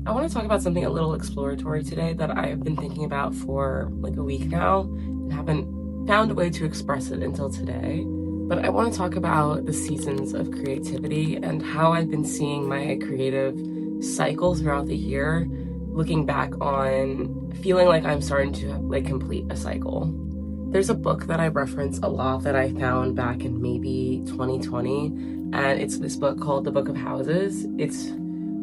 I want to talk about something a little exploratory today that I've been thinking about for like a week now and haven't found a way to express it until today. But I want to talk about the seasons of creativity and how I've been seeing my creative cycle throughout the year, looking back on feeling like I'm starting to like complete a cycle. There's a book that I reference a lot that I found back in maybe 2020, and it's this book called The Book of Houses. It's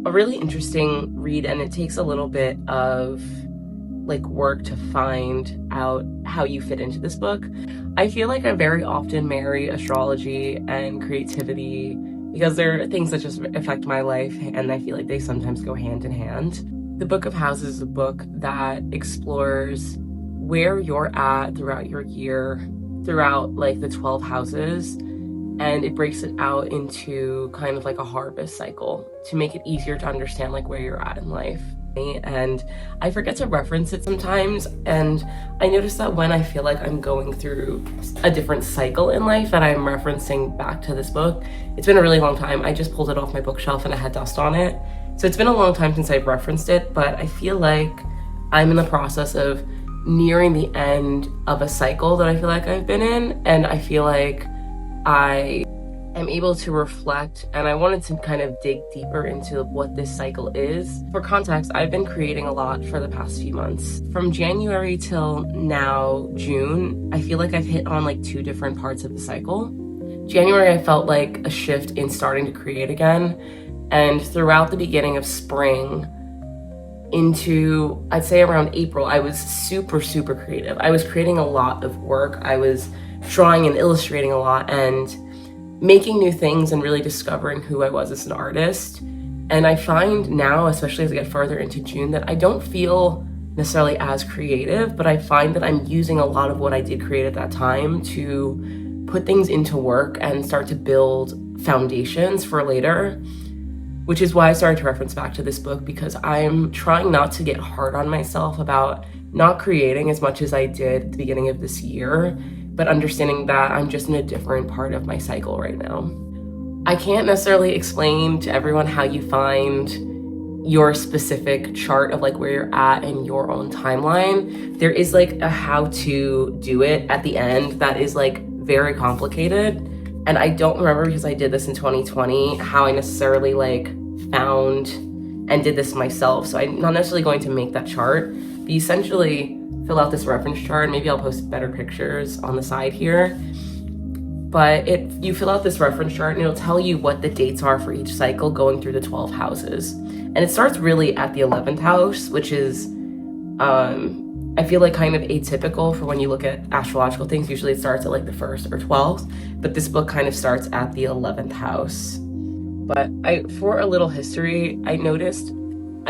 a really interesting read, and it takes a little bit of like work to find out how you fit into this book. I feel like I very often marry astrology and creativity because they're things that just affect my life, and I feel like they sometimes go hand in hand. The Book of Houses is a book that explores where you're at throughout your year, throughout like the 12 houses, and it breaks it out into kind of like a harvest cycle to make it easier to understand like where you're at in life. And I forget to reference it sometimes, and I notice that when I feel like I'm going through a different cycle in life that I'm referencing back to this book. It's been a really long time. I just pulled it off my bookshelf and it had dust on it. So it's been a long time since I've referenced it, but I feel like I'm in the process of nearing the end of a cycle that I feel like I've been in, and I feel like I am able to reflect, and I wanted to kind of dig deeper into what this cycle is. For context, I've been creating a lot for the past few months. From January till now, June, I feel like I've hit on like two different parts of the cycle. January, I felt like a shift in starting to create again, and throughout the beginning of spring into, I'd say around April, I was super creative. I was creating a lot of work. I was drawing and illustrating a lot and making new things and really discovering who I was as an artist. And I find now, especially as I get further into June, that I don't feel necessarily as creative, but I find that I'm using a lot of what I did create at that time to put things into work and start to build foundations for later, which is why I started to reference back to this book, because I'm trying not to get hard on myself about not creating as much as I did at the beginning of this year, but understanding that I'm just in a different part of my cycle right now. I can't necessarily explain to everyone how you find your specific chart of like where you're at in your own timeline. There is like a how to do it at the end that is like very complicated. And I don't remember, because I did this in 2020, how I necessarily like found and did this myself. So I'm not necessarily going to make that chart, but essentially fill out this reference chart. Maybe I'll post better pictures on the side here. But you fill out this reference chart and it'll tell you what the dates are for each cycle going through the 12 houses. And it starts really at the 11th house, which is, I feel like kind of atypical for when you look at astrological things. Usually it starts at like the 1st or 12th, but this book kind of starts at the 11th house. But for a little history, I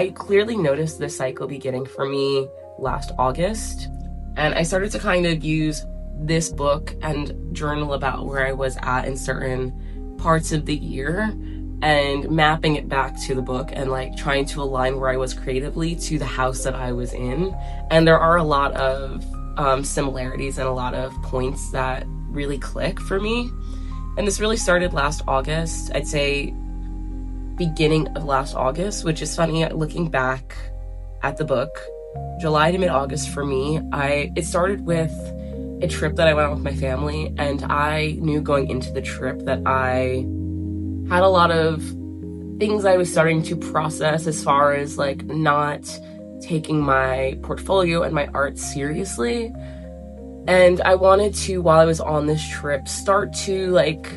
clearly noticed this cycle beginning for me last August, and I started to kind of use this book and journal about where I was at in certain parts of the year and mapping it back to the book and like trying to align where I was creatively to the house that I was in. And there are a lot of similarities and a lot of points that really click for me. And this really started last August, I'd say beginning of last August, which is funny looking back at the book. July to mid-August for me, it started with a trip that I went on with my family, and I knew going into the trip that I had a lot of things I was starting to process as far as like not taking my portfolio and my art seriously. And I wanted to, while I was on this trip, start to like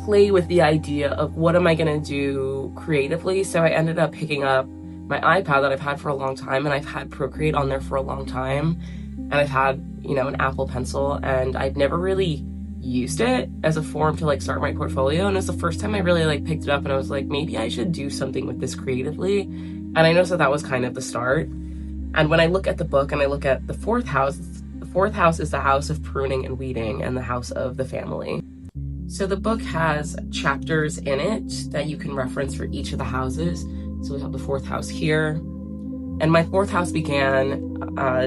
play with the idea of what am I gonna do creatively. So I ended up picking up my iPad that I've had for a long time, and I've had Procreate on there for a long time, and I've had, an Apple Pencil, and I've never really used it as a form to like start my portfolio. And it was the first time I really like picked it up and I was like, maybe I should do something with this creatively. And I noticed that was kind of the start. And when I look at the book and I look at the 4th house is the house of pruning and weeding and the house of the family. So the book has chapters in it that you can reference for each of the houses. So we have the 4th house here. And my 4th house began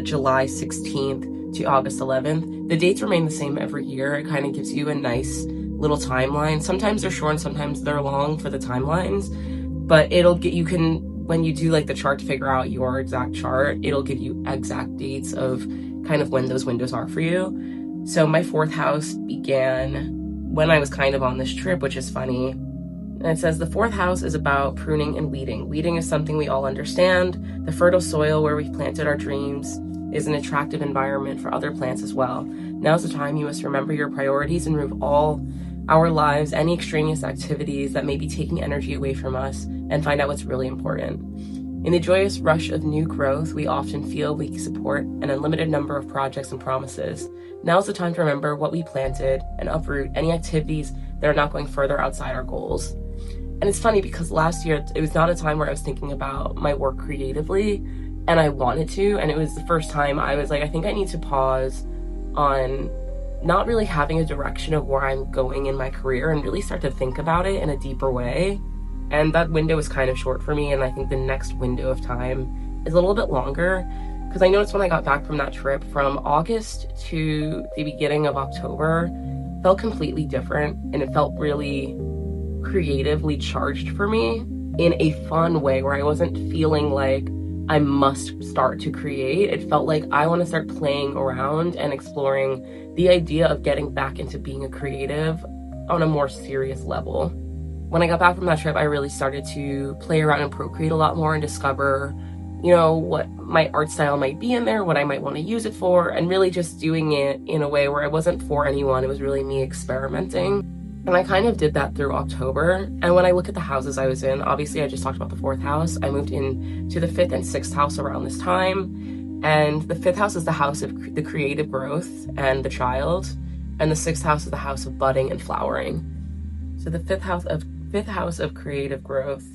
July 16th to August 11th. The dates remain the same every year. It kind of gives you a nice little timeline. Sometimes they're short, sometimes they're long for the timelines, but you can when you do like the chart to figure out your exact chart, it'll give you exact dates of kind of when those windows are for you. So my 4th house began when I was kind of on this trip, which is funny. And it says the 4th house is about pruning and weeding. Weeding is something we all understand. The fertile soil where we've planted our dreams is an attractive environment for other plants as well. Now's the time you must remember your priorities and remove all our lives, any extraneous activities that may be taking energy away from us, and find out what's really important. In the joyous rush of new growth, we often feel we support an unlimited number of projects and promises. Now's the time to remember what we planted and uproot any activities that are not going further outside our goals. And it's funny because last year, it was not a time where I was thinking about my work creatively, and I wanted to, and it was the first time I was like, I think I need to pause on not really having a direction of where I'm going in my career and really start to think about it in a deeper way. And that window was kind of short for me, and I think the next window of time is a little bit longer, because I noticed when I got back from that trip, from August to the beginning of October, felt completely different, and it felt really creatively charged for me in a fun way where I wasn't feeling like I must start to create. It felt like I want to start playing around and exploring the idea of getting back into being a creative on a more serious level. When I got back from that trip, I really started to play around and procreate a lot more and discover, what my art style might be in there, what I might want to use it for, and really just doing it in a way where it wasn't for anyone. It was really me experimenting. And I kind of did that through October. And when I look at the houses I was in, obviously I just talked about the 4th house. I moved in to the 5th and 6th house around this time. And the 5th house is the house of the creative growth and the child. And the 6th house is the house of budding and flowering. So the 5th house of creative growth.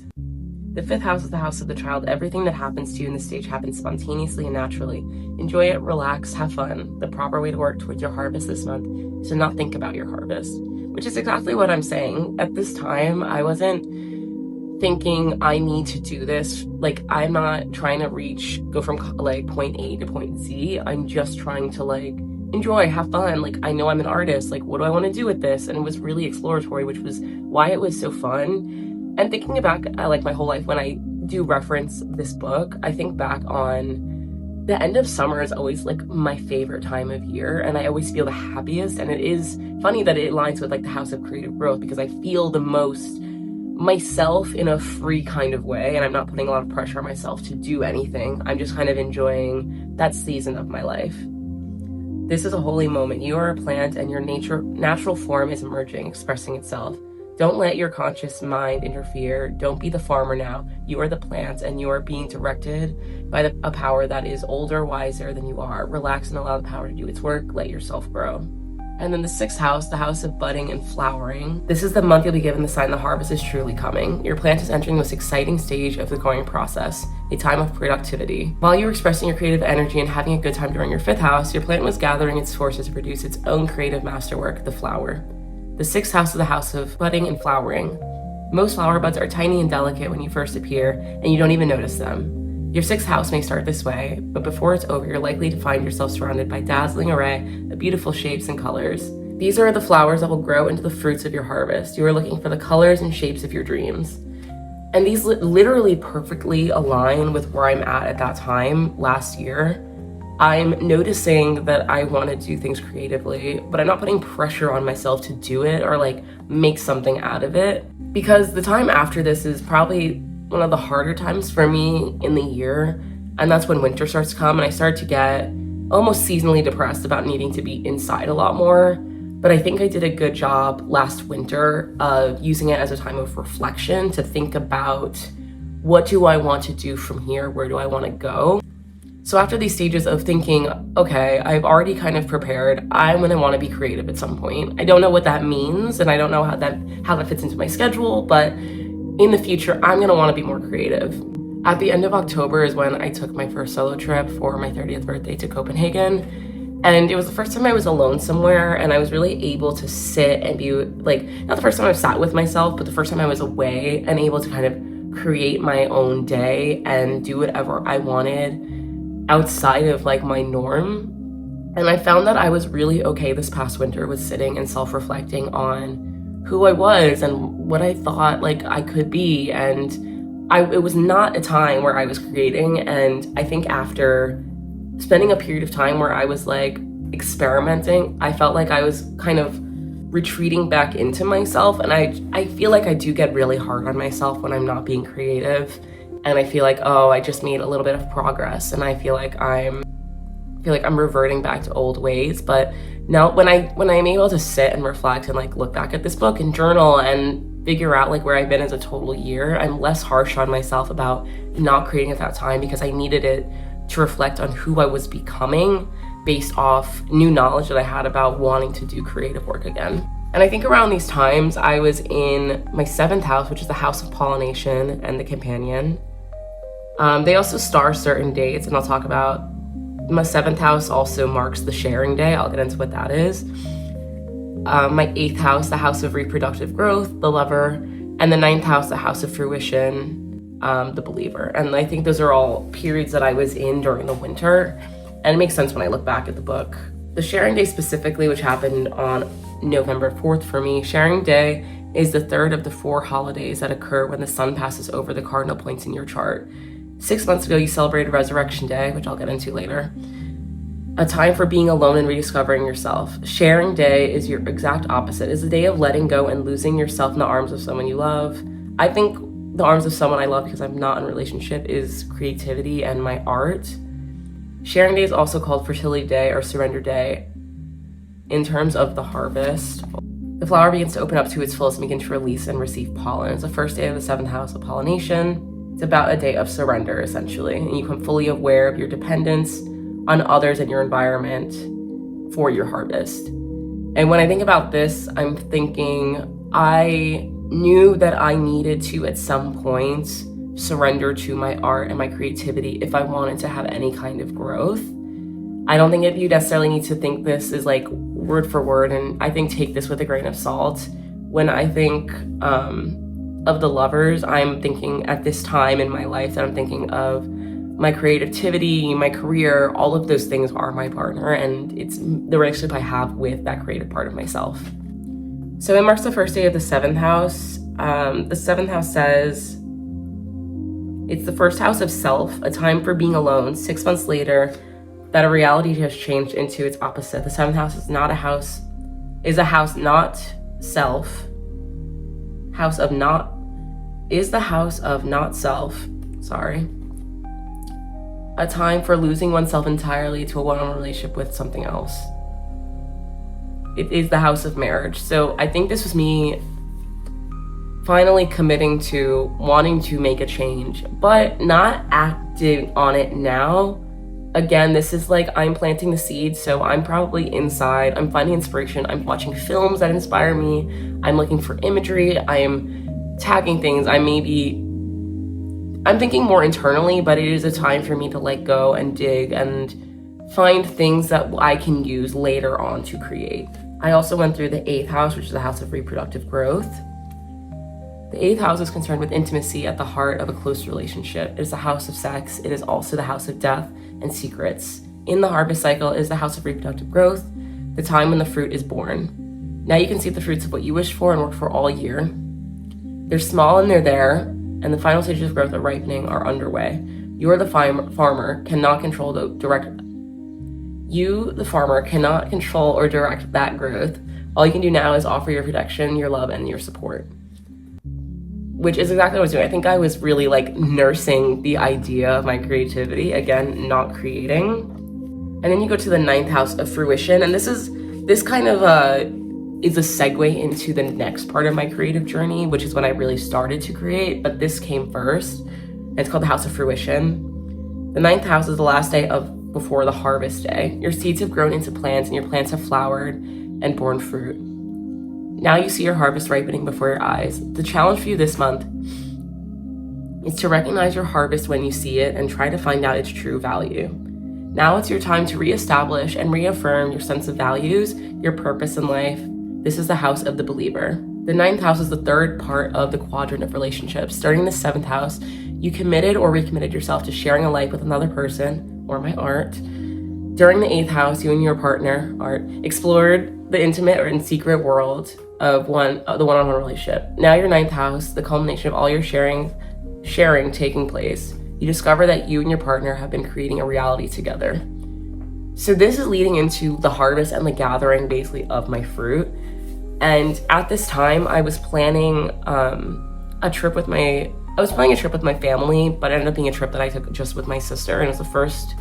The 5th house is the house of the child. Everything that happens to you in this stage happens spontaneously and naturally. Enjoy it, relax, have fun. The proper way to work towards your harvest this month is to not think about your harvest, which is exactly what I'm saying. At this time, I wasn't thinking I need to do this. Like, I'm not trying to go from like point A to point Z. I'm just trying to like enjoy, have fun. Like, I know I'm an artist. Like, what do I want to do with this? And it was really exploratory, which was why it was so fun. And thinking back at like my whole life, when I do reference this book, I think back on the end of summer is always like my favorite time of year, and I always feel the happiest. And it is funny that it aligns with like the house of creative growth, because I feel the most myself in a free kind of way, and I'm not putting a lot of pressure on myself to do anything. I'm just kind of enjoying that season of my life. This is a holy moment. You are a plant, and your natural form is emerging, expressing itself. Don't let your conscious mind interfere. Don't be the farmer now. You are the plant, and you are being directed by a power that is older, wiser than you are. Relax and allow the power to do its work. Let yourself grow. And then the 6th house, the house of budding and flowering. This is the month you'll be given the sign the harvest is truly coming. Your plant is entering the most exciting stage of the growing process, a time of productivity. While you were expressing your creative energy and having a good time during your 5th house, your plant was gathering its forces to produce its own creative masterwork, the flower. The 6th house is the house of budding and flowering. Most flower buds are tiny and delicate when you first appear, and you don't even notice them. Your 6th house may start this way, but before it's over, you're likely to find yourself surrounded by a dazzling array of beautiful shapes and colors. These are the flowers that will grow into the fruits of your harvest. You are looking for the colors and shapes of your dreams. And these literally perfectly align with where I'm at that time last year. I'm noticing that I want to do things creatively, but I'm not putting pressure on myself to do it or like make something out of it, because the time after this is probably one of the harder times for me in the year. And that's when winter starts to come, and I start to get almost seasonally depressed about needing to be inside a lot more. But I think I did a good job last winter of using it as a time of reflection to think about, what do I want to do from here? Where do I want to go? So after these stages of thinking, okay, I've already kind of prepared, I'm gonna wanna be creative at some point. I don't know what that means, and I don't know how that fits into my schedule, but in the future, I'm gonna wanna be more creative. At the end of October is when I took my first solo trip for my 30th birthday to Copenhagen. And it was the first time I was alone somewhere, and I was really able to sit and be like, not the first time I've sat with myself, but the first time I was away and able to kind of create my own day and do whatever I wanted outside of like my norm. And I found that I was really okay this past winter with sitting and self-reflecting on who I was and what I thought like I could be, and it was not a time where I was creating, and I think after spending a period of time where I was like experimenting, I felt like I was kind of retreating back into myself, and I feel like I do get really hard on myself when I'm not being creative, and I feel like, oh, I just made a little bit of progress, and I feel like I'm reverting back to old ways. But now when I'm able to sit and reflect and like look back at this book and journal and figure out like where I've been as a total year, I'm less harsh on myself about not creating at that time, because I needed it to reflect on who I was becoming based off new knowledge that I had about wanting to do creative work again. And I think around these times I was in my 7th house, which is the house of pollination and the companion. They also star certain dates, and I'll talk about my 7th house also marks the sharing day. I'll get into what that is. My 8th house, the house of reproductive growth, the lover, and the 9th house, the house of fruition, the believer. And I think those are all periods that I was in during the winter. And it makes sense when I look back at the book. The sharing day specifically, which happened on November 4th for me, sharing day is the 3rd of the 4 holidays that occur when the sun passes over the cardinal points in your chart. 6 months ago, you celebrated Resurrection Day, which I'll get into later. A time for being alone and rediscovering yourself. Sharing day is your exact opposite. It's a day of letting go and losing yourself in the arms of someone you love. I think the arms of someone I love, because I'm not in a relationship, is creativity and my art. Sharing day is also called Fertility Day or Surrender Day in terms of the harvest. The flower begins to open up to its fullest and begin to release and receive pollen. It's the first day of the 7th house of pollination. It's about a day of surrender, essentially, and you become fully aware of your dependence on others and your environment for your harvest. And when I think about this, I'm thinking I knew that I needed to, at some point, surrender to my art and my creativity if I wanted to have any kind of growth. I don't think you necessarily need to think this is like word for word, and I think take this with a grain of salt. When I think of the lovers, I'm thinking at this time in my life that I'm thinking of my creativity, my career, all of those things are my partner, and it's the relationship I have with that creative part of myself. So it marks the first day of the 7th house. The 7th house says it's the first house of self, a time for being alone. 6 months later, that a reality has changed into its opposite. The 7th house is a house not self. House of not is the house of not self. Sorry. A time for losing oneself entirely to a one-on-one relationship with something else. It is the house of marriage. So I think this was me finally committing to wanting to make a change, but not acting on it now. Again, this is like I'm planting the seeds, so I'm probably inside. I'm finding inspiration. I'm watching films that inspire me. I'm looking for imagery. I am tagging things. I'm thinking more internally, but it is a time for me to let go and dig and find things that I can use later on to create. I also went through the 8th house, which is the house of reproductive growth. The 8th house is concerned with intimacy at the heart of a close relationship. It is the house of sex. It is also the house of death and secrets. In the harvest cycle is the house of reproductive growth, the time when the fruit is born. Now you can see the fruits of what you wish for and work for all year. They're small and they're there, and the final stages of growth or ripening are underway. You, the farmer, cannot control or direct that growth. All you can do now is offer your protection, your love, and your support. Which is exactly what I was doing. I think I was really like nursing the idea of my creativity, again, not creating. And then you go to the 9th house of fruition, and this kind of is a segue into the next part of my creative journey, which is when I really started to create, but this came first. And it's called the house of fruition. The 9th house is the last day before the harvest day. Your seeds have grown into plants, and your plants have flowered and borne fruit. Now you see your harvest ripening before your eyes. The challenge for you this month is to recognize your harvest when you see it and try to find out its true value. Now it's your time to reestablish and reaffirm your sense of values, your purpose in life. This is the house of the believer. The 9th house is the 3rd part of the quadrant of relationships. Starting the 7th house, you committed or recommitted yourself to sharing a life with another person, or my art. During the 8th house, you and your partner, art, explored the intimate or in secret world of the one-on-one relationship. Now your 9th house, the culmination of all your sharing sharing taking place, you discover that you and your partner have been creating a reality together. So this is leading into the harvest and the gathering basically of my fruit. And at this time, I was planning a trip with my family, but it ended up being a trip that I took just with my sister. And it was the first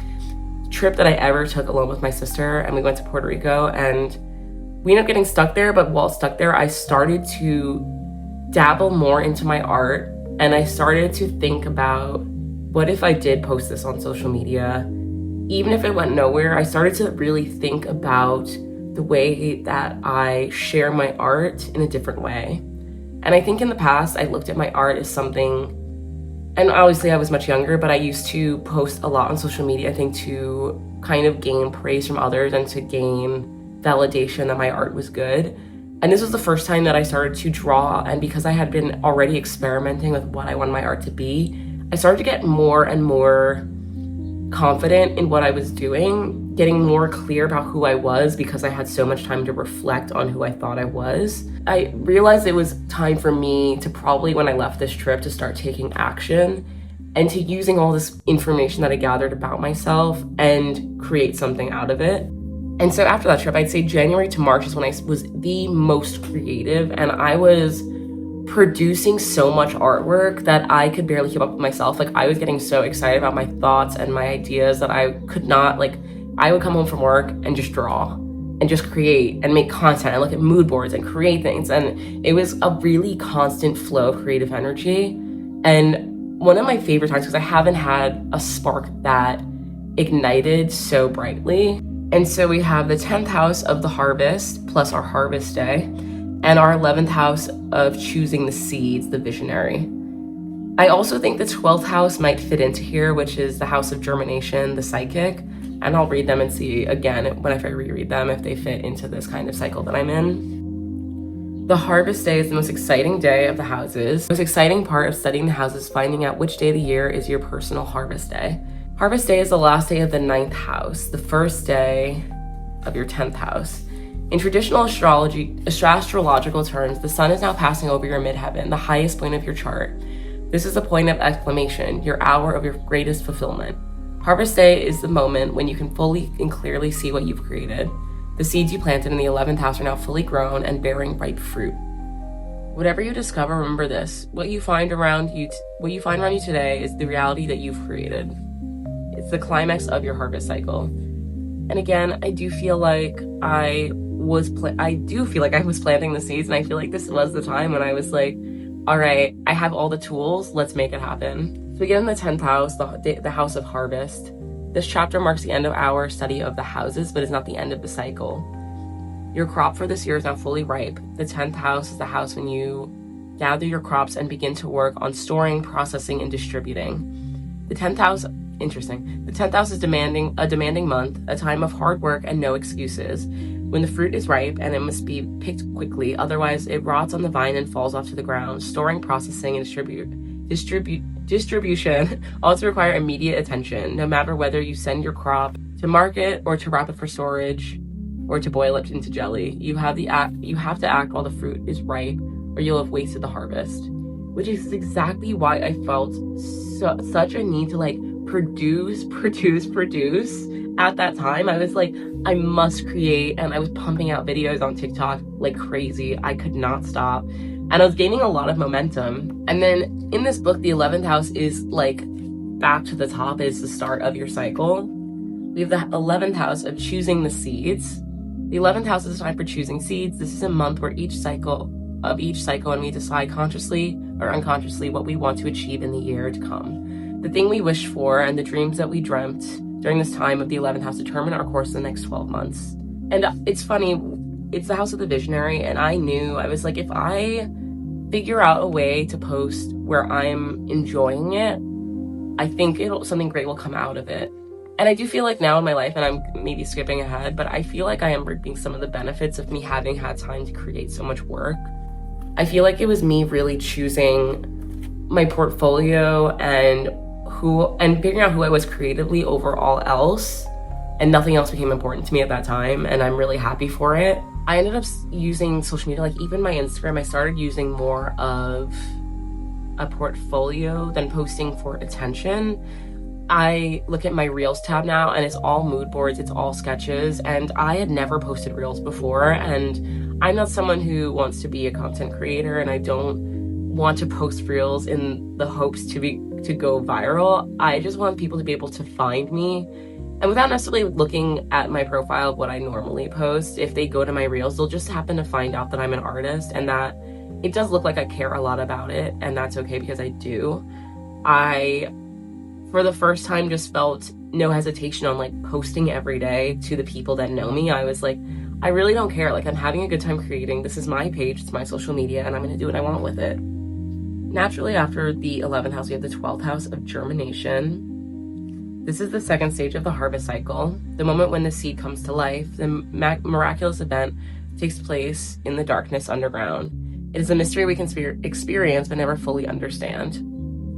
trip that I ever took alone with my sister. And we went to Puerto Rico and we ended up getting stuck there. But while stuck there, I started to dabble more into my art. And I started to think about, what if I did post this on social media? Even if it went nowhere, I started to really think about the way that I share my art in a different way. And I think in the past, I looked at my art as something, and obviously I was much younger, but I used to post a lot on social media, I think to kind of gain praise from others and to gain validation that my art was good. And this was the first time that I started to draw, and because I had been already experimenting with what I wanted my art to be, I started to get more and more confident in what I was doing, getting more clear about who I was because I had so much time to reflect on who I thought I was. I realized it was time for me to probably, when I left this trip, to start taking action and to using all this information that I gathered about myself and create something out of it. And so after that trip, I'd say January to March is when I was the most creative, and I was producing so much artwork that I could barely keep up with myself. Like, I was getting so excited about my thoughts and my ideas that I could not, like, I would come home from work and just draw and just create and make content and look at mood boards and create things. And it was a really constant flow of creative energy. And one of my favorite times, because I haven't had a spark that ignited so brightly. And so we have the 10th house of the harvest plus our harvest day, and our 11th house of choosing the seeds, the visionary. I also think the 12th house might fit into here, which is the house of germination, the psychic. And I'll read them and see again, when I reread them, if they fit into this kind of cycle that I'm in. The harvest day is the most exciting day of the houses. The most exciting part of studying the houses is finding out which day of the year is your personal harvest day. Harvest day is the last day of the 9th house, the first day of your 10th house. In traditional astrological terms, the sun is now passing over your midheaven, the highest point of your chart. This is the point of exclamation, your hour of your greatest fulfillment. Harvest day is the moment when you can fully and clearly see what you've created. The seeds you planted in the 11th house are now fully grown and bearing ripe fruit. Whatever you discover, remember this: what you find around you today is the reality that you've created. It's the climax of your harvest cycle. And again, I do feel like I was planting the seeds, and I feel like this was the time when I was like, all right, I have all the tools, let's make it happen. So we get in the 10th house, the house of harvest. This chapter marks the end of our study of the houses, but is not the end of the cycle. Your crop for this year is now fully ripe. The 10th house is the house when you gather your crops and begin to work on storing, processing, and distributing. The 10th house, interesting. The 10th house is a demanding month, a time of hard work and no excuses. When the fruit is ripe, and it must be picked quickly, otherwise it rots on the vine and falls off to the ground. Storing, processing, and distribution also require immediate attention, no matter whether you send your crop to market or to wrap it for storage or to boil it into jelly. You have to act while the fruit is ripe, or you'll have wasted the harvest. Which is exactly why I felt such a need to like produce at that time. I was like, I must create, and I was pumping out videos on TikTok like crazy. I could not stop, and I was gaining a lot of momentum. And then in this book, the 11th house is like back to the top, is the start of your cycle. We have the 11th house of choosing the seeds. The 11th house is a time for choosing seeds. This is a month where each cycle, and we decide consciously or unconsciously what we want to achieve in the year to come. The thing we wish for and the dreams that we dreamt during this time of the 11th house determine our course in the next 12 months. And it's funny, it's the house of the visionary, and I was like, if I figure out a way to post where I'm enjoying it, I think something great will come out of it. And I do feel like now in my life, and I'm maybe skipping ahead, but I feel like I am reaping some of the benefits of me having had time to create so much work. I feel like it was me really choosing my portfolio and figuring out who I was creatively over all else, and nothing else became important to me at that time, and I'm really happy for it. I ended up using social media, like even my Instagram, I started using more of a portfolio than posting for attention. I look at my Reels tab now and it's all mood boards, it's all sketches, and I had never posted Reels before, and I'm not someone who wants to be a content creator, and I don't want to post Reels in the hopes to go viral. I just want people to be able to find me, and without necessarily looking at my profile of what I normally post, if they go to my Reels, they'll just happen to find out that I'm an artist and that it does look like I care a lot about it, and that's okay because I do. I, for the first time, just felt no hesitation on like posting every day to the people that know me. I was like, I really don't care. Like, I'm having a good time creating. This is my page, it's my social media, and I'm gonna do what I want with it. Naturally, after the 11th house, we have the 12th house of germination. This is the second stage of the harvest cycle, the moment when the seed comes to life. The miraculous event takes place in the darkness underground. It is a mystery we can experience but never fully understand.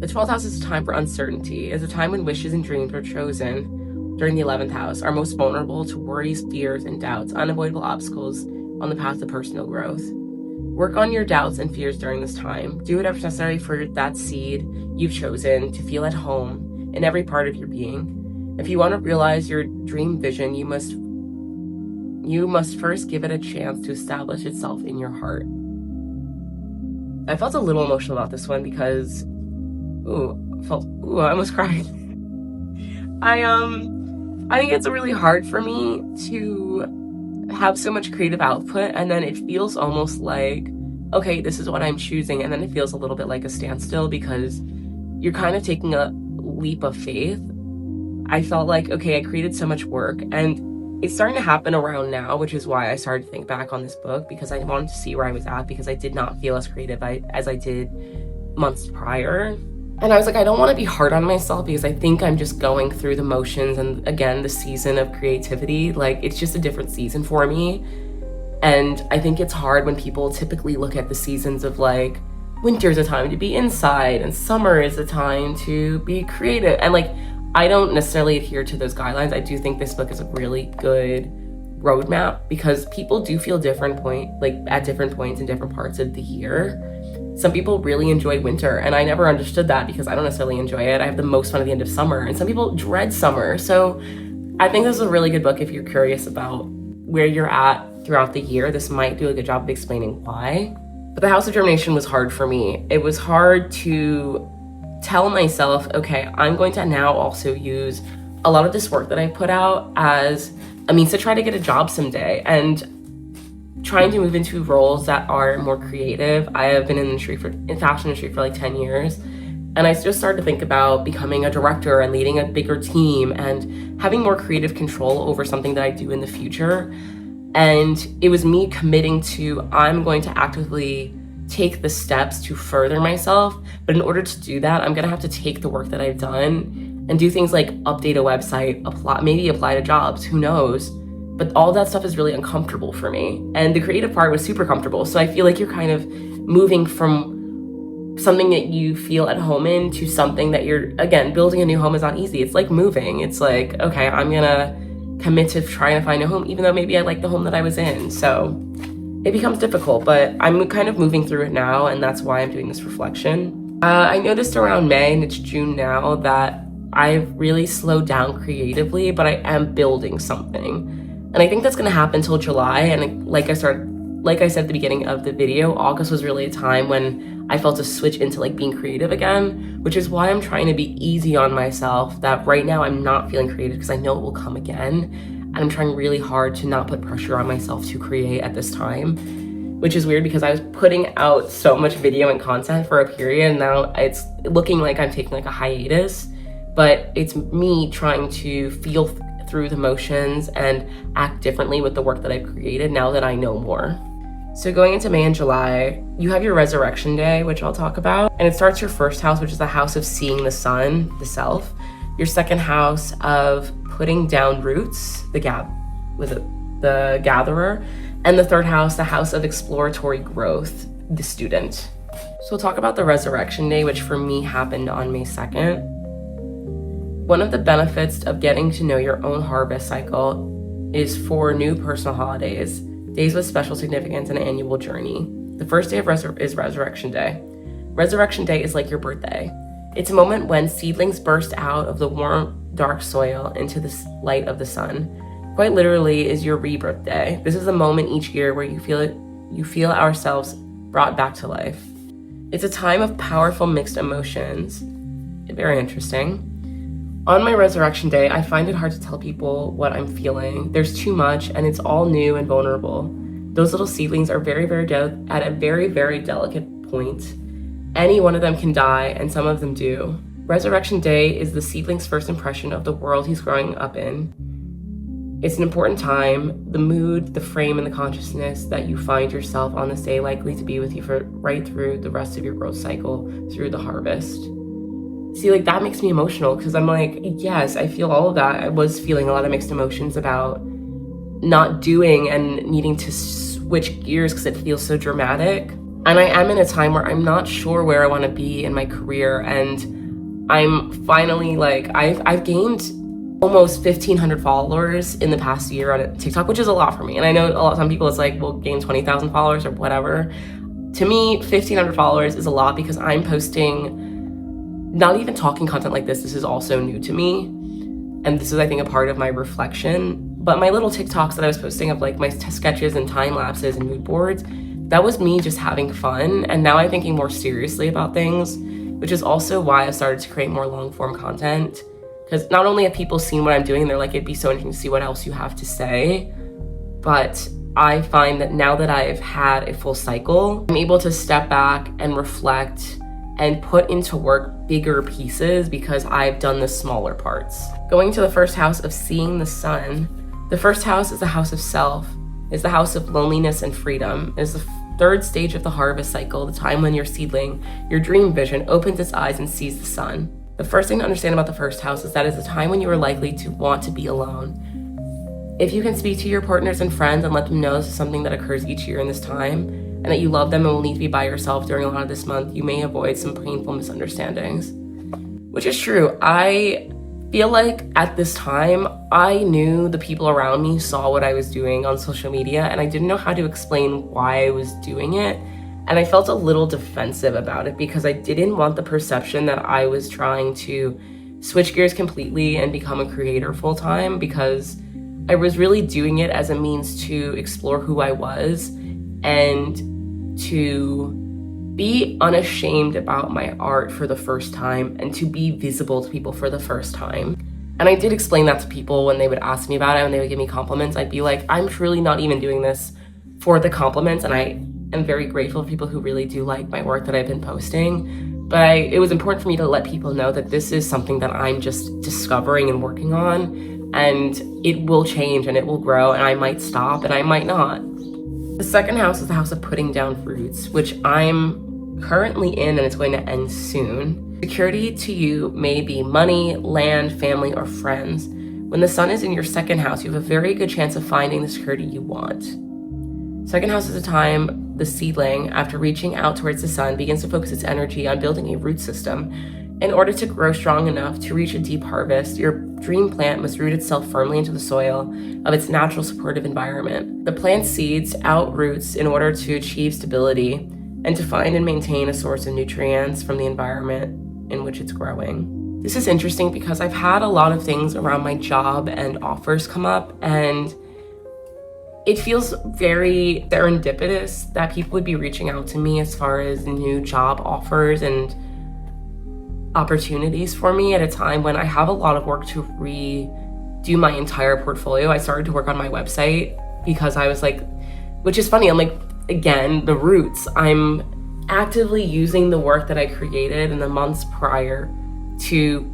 The 12th house is a time for uncertainty. It is a time when wishes and dreams are chosen. During the 11th house, are most vulnerable to worries, fears, and doubts, unavoidable obstacles on the path to personal growth. Work on your doubts and fears during this time. Do whatever's necessary for that seed you've chosen to feel at home in every part of your being. If you want to realize your dream vision, you must first give it a chance to establish itself in your heart. I felt a little emotional about this one because, I almost cried. I think it's really hard for me to have so much creative output, and then it feels almost like, okay, this is what I'm choosing, and then it feels a little bit like a standstill because you're kind of taking a leap of faith. I felt like, okay, I created so much work, and it's starting to happen around now, which is why I started to think back on this book, because I wanted to see where I was at, because I did not feel as creative as I did months prior. And I was like, I don't want to be hard on myself because I think I'm just going through the motions, and again, the season of creativity, like, it's just a different season for me. And I think it's hard when people typically look at the seasons of like, winter's a time to be inside and summer is a time to be creative. And like, I don't necessarily adhere to those guidelines. I do think this book is a really good roadmap because people do feel different at different points in different parts of the year. Some people really enjoy winter, and I never understood that because I don't necessarily enjoy it. I have the most fun at the end of summer, and some people dread summer. So I think this is a really good book if you're curious about where you're at throughout the year. This might do a good job of explaining why. But the House of Germination was hard for me. It was hard to tell myself, okay, I'm going to now also use a lot of this work that I put out as a means to try to get a job someday, and trying to move into roles that are more creative. I have been in the fashion industry for like 10 years, and I just started to think about becoming a director and leading a bigger team and having more creative control over something that I do in the future. And it was me committing to, I'm going to actively take the steps to further myself. But in order to do that, I'm gonna have to take the work that I've done and do things like update a website, maybe apply to jobs, who knows? But all that stuff is really uncomfortable for me. And the creative part was super comfortable. So I feel like you're kind of moving from something that you feel at home in to something that again, building a new home is not easy. It's like moving. It's like, okay, I'm gonna commit to trying to find a home, even though maybe I like the home that I was in. So it becomes difficult, but I'm kind of moving through it now, and that's why I'm doing this reflection. I noticed around May, and it's June now, that I've really slowed down creatively, but I am building something. And I think that's gonna happen till July. And like I said at the beginning of the video, August was really a time when I felt a switch into like being creative again, which is why I'm trying to be easy on myself, that right now I'm not feeling creative because I know it will come again. And I'm trying really hard to not put pressure on myself to create at this time, which is weird because I was putting out so much video and content for a period, and now it's looking like I'm taking like a hiatus, but it's me trying to feel through the motions and act differently with the work that I've created now that I know more. So going into May and July, you have your resurrection day, which I'll talk about, and it starts your first house, which is the house of seeing the sun, the self. Your second house of putting down roots, the gatherer, and the third house, the house of exploratory growth, the student. So we'll talk about the resurrection day, which for me happened on May 2nd. One of the benefits of getting to know your own harvest cycle is for new personal holidays, days with special significance, and an annual journey. The first day is Resurrection Day. Resurrection Day is like your birthday. It's a moment when seedlings burst out of the warm, dark soil into the light of the sun. Quite literally is your rebirth day. This is a moment each year where you feel ourselves brought back to life. It's a time of powerful mixed emotions. Very interesting. On my resurrection day, I find it hard to tell people what I'm feeling. There's too much, and it's all new and vulnerable. Those little seedlings are at a very, very delicate point. Any one of them can die, and some of them do. Resurrection Day is the seedling's first impression of the world he's growing up in. It's an important time. The mood, the frame, and the consciousness that you find yourself on this day likely to be with you for right through the rest of your growth cycle, through the harvest. See, like, that makes me emotional because I'm like, yes, I feel all of that. I was feeling a lot of mixed emotions about not doing and needing to switch gears because it feels so dramatic. And I am in a time where I'm not sure where I want to be in my career. And I'm finally like, I've gained almost 1,500 followers in the past year on TikTok, which is a lot for me. And I know some people, it's like, we'll gain 20,000 followers or whatever. To me, 1,500 followers is a lot because I'm posting not even talking content like this. This is also new to me. And this is, I think, a part of my reflection. But my little TikToks that I was posting of like my sketches and time lapses and mood boards, that was me just having fun. And now I'm thinking more seriously about things, which is also why I started to create more long form content. Because not only have people seen what I'm doing, they're like, it'd be so interesting to see what else you have to say. But I find that now that I've had a full cycle, I'm able to step back and reflect and put into work bigger pieces because I've done the smaller parts. Going to the first house of seeing the sun, the first house is the house of self, is the house of loneliness and freedom, is the third stage of the harvest cycle, the time when your seedling, your dream vision, opens its eyes and sees the sun. The first thing to understand about the first house is that it's a time when you are likely to want to be alone. If you can speak to your partners and friends and let them know this is something that occurs each year in this time, and that you love them and will need to be by yourself during a lot of this month, you may avoid some painful misunderstandings. Which is true. I feel like at this time, I knew the people around me saw what I was doing on social media, and I didn't know how to explain why I was doing it. And I felt a little defensive about it because I didn't want the perception that I was trying to switch gears completely and become a creator full-time, because I was really doing it as a means to explore who I was and to be unashamed about my art for the first time and to be visible to people for the first time. And I did explain that to people when they would ask me about it, when they would give me compliments. I'd be like, I'm truly not even doing this for the compliments, and I am very grateful for people who really do like my work that I've been posting. But it was important for me to let people know that this is something that I'm just discovering and working on, and it will change and it will grow, and I might stop and I might not. The second house is the house of putting down roots, which I'm currently in, and it's going to end soon. Security to you may be money, land, family, or friends. When the sun is in your second house, you have a very good chance of finding the security you want. Second house is a time the seedling, after reaching out towards the sun, begins to focus its energy on building a root system. In order to grow strong enough to reach a deep harvest, your dream plant must root itself firmly into the soil of its natural supportive environment. The plant seeds out roots in order to achieve stability and to find and maintain a source of nutrients from the environment in which it's growing. This is interesting because I've had a lot of things around my job and offers come up, and it feels very serendipitous that people would be reaching out to me as far as new job offers and opportunities for me at a time when I have a lot of work to redo my entire portfolio. I started to work on my website because I was like, which is funny, I'm like, again, the roots. I'm actively using the work that I created in the months prior to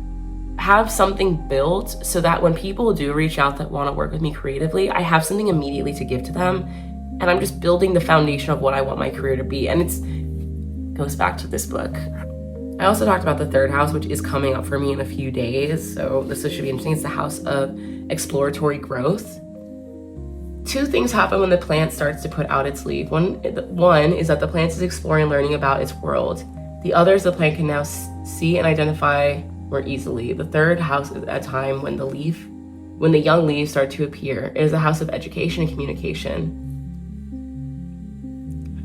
have something built so that when people do reach out that want to work with me creatively, I have something immediately to give to them. And I'm just building the foundation of what I want my career to be. And it goes back to this book. I also talked about the third house, which is coming up for me in a few days. So this should be interesting. It's the house of exploratory growth. Two things happen when the plant starts to put out its leaf. One is that the plant is exploring and learning about its world. The other is the plant can now see and identify more easily. The third house is a time when the young leaves start to appear. It is a house of education and communication.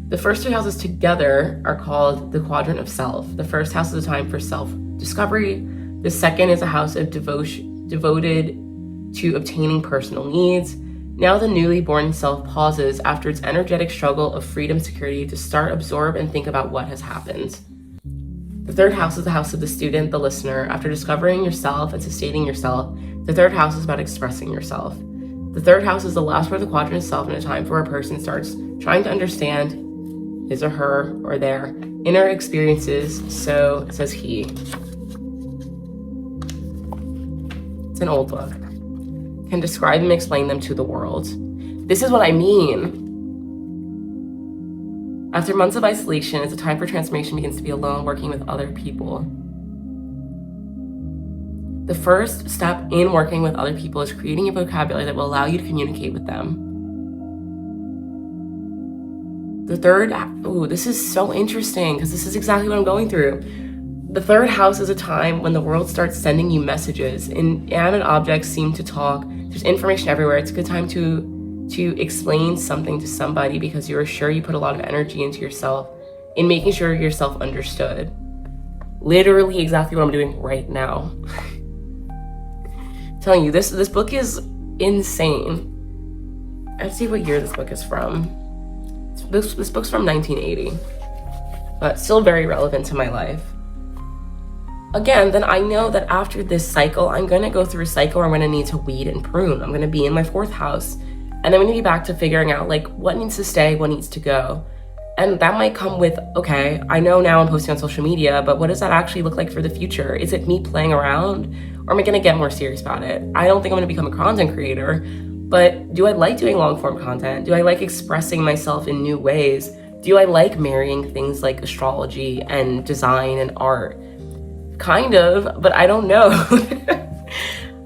The first three houses together are called the quadrant of self. The first house is a time for self-discovery. The second is a house of devoted to obtaining personal needs. Now the newly born self pauses after its energetic struggle of freedom, security to start, absorb, and think about what has happened. The third house is the house of the student, the listener. After discovering yourself and sustaining yourself, the third house is about expressing yourself. The third house is the last part of the quadrant of self, and a time for a person starts trying to understand his or her or their inner experiences. So says he. It's an old book. Can describe and explain them to the world. This is what I mean. After months of isolation, it's a time for transformation begins to be alone, working with other people. The first step in working with other people is creating a vocabulary that will allow you to communicate with them. The third, this is so interesting because this is exactly what I'm going through. The third house is a time when the world starts sending you messages. Inanimate objects seem to talk. There's information everywhere. It's a good time to explain something to somebody because you're sure you put a lot of energy into yourself in making sure yourself understood. Literally exactly what I'm doing right now. I'm telling you, this book is insane. Let's see what year this book is from. This book's from 1980, but still very relevant to my life. Again, then I know that after this cycle, I'm going to go through a cycle where I'm going to need to weed and prune. I'm going to be in my fourth house, and I'm going to be back to figuring out like what needs to stay, what needs to go. And that might come with, okay, I know now I'm posting on social media, but what does that actually look like for the future? Is it me playing around, or am I going to get more serious about it? I don't think I'm going to become a content creator, but do I like doing long form content? Do I like expressing myself in new ways? Do I like marrying things like astrology and design and art? Kind of, but I don't know.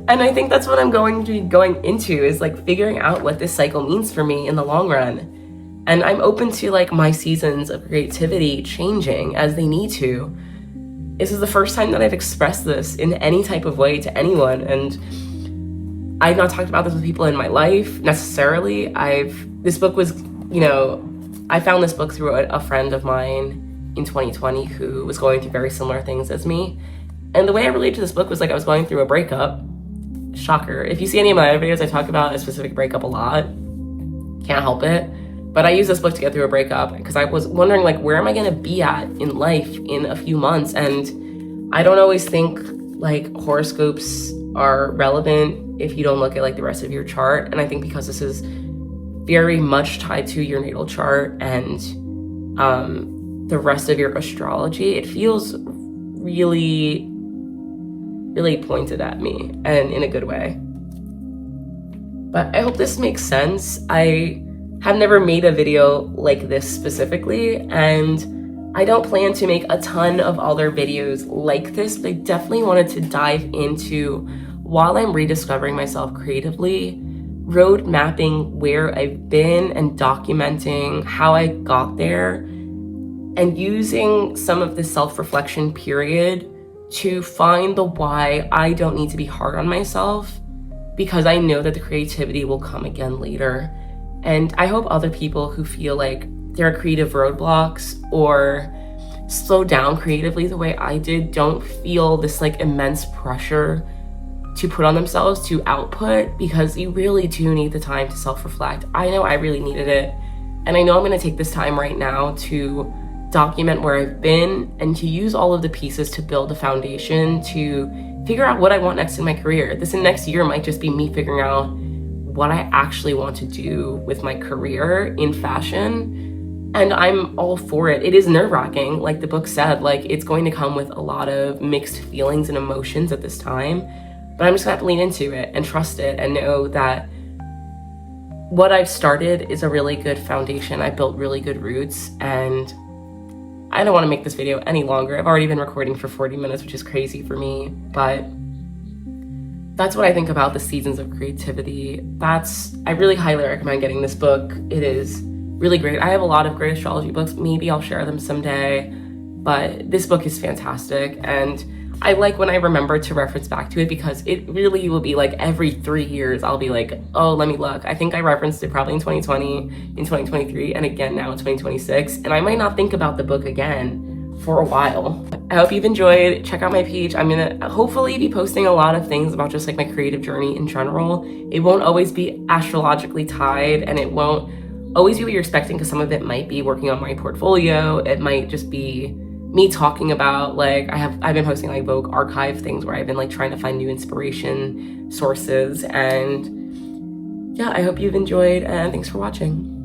And I think that's what I'm going to be going into is like figuring out what this cycle means for me in the long run. And I'm open to like my seasons of creativity changing as they need to. This is the first time that I've expressed this in any type of way to anyone. And I've not talked about this with people in my life necessarily. This book was, I found this book through a friend of mine in 2020 who was going through very similar things as me. And the way I related to this book was like I was going through a breakup. Shocker. If you see any of my other videos, I talk about a specific breakup a lot. Can't help it. But I use this book to get through a breakup because I was wondering like, where am I going to be at in life in a few months? And I don't always think like horoscopes are relevant if you don't look at like the rest of your chart. And I think because this is very much tied to your natal chart and the rest of your astrology, it feels really, really pointed at me and in a good way. But I hope this makes sense. I have never made a video like this specifically, and I don't plan to make a ton of other videos like this, but I definitely wanted to dive into, while I'm rediscovering myself creatively, road mapping where I've been and documenting how I got there, and using some of this self-reflection period to find the why I don't need to be hard on myself, because I know that the creativity will come again later. And I hope other people who feel like there are creative roadblocks or slow down creatively the way I did don't feel this like immense pressure to put on themselves to output, because you really do need the time to self-reflect. I know I really needed it, and I know I'm going to take this time right now to document where I've been and to use all of the pieces to build a foundation to figure out what I want next in my career. This next year might just be me figuring out what I actually want to do with my career in fashion, and I'm all for it. It is nerve-wracking, like the book said, like it's going to come with a lot of mixed feelings and emotions at this time, but I'm just gonna have to lean into it and trust it and know that what I've started is a really good foundation. I built really good roots, and I don't want to make this video any longer. I've already been recording for 40 minutes, which is crazy for me, but that's what I think about the seasons of creativity. I really highly recommend getting this book. It is really great. I have a lot of great astrology books. Maybe I'll share them someday, but this book is fantastic. And I like when I remember to reference back to it, because it really will be like every 3 years I'll be like, oh, let me look. I think I referenced it probably in 2020, in 2023, and again now in 2026, and I might not think about the book again for a while. I hope you've enjoyed. Check out my page. I'm gonna hopefully be posting a lot of things about just like my creative journey in general. It won't always be astrologically tied, and it won't always be what you're expecting, because some of it might be working on my portfolio. It might just be me talking about, like, I've been posting like Vogue archive things where I've been like trying to find new inspiration sources. And yeah, I hope you've enjoyed, and thanks for watching.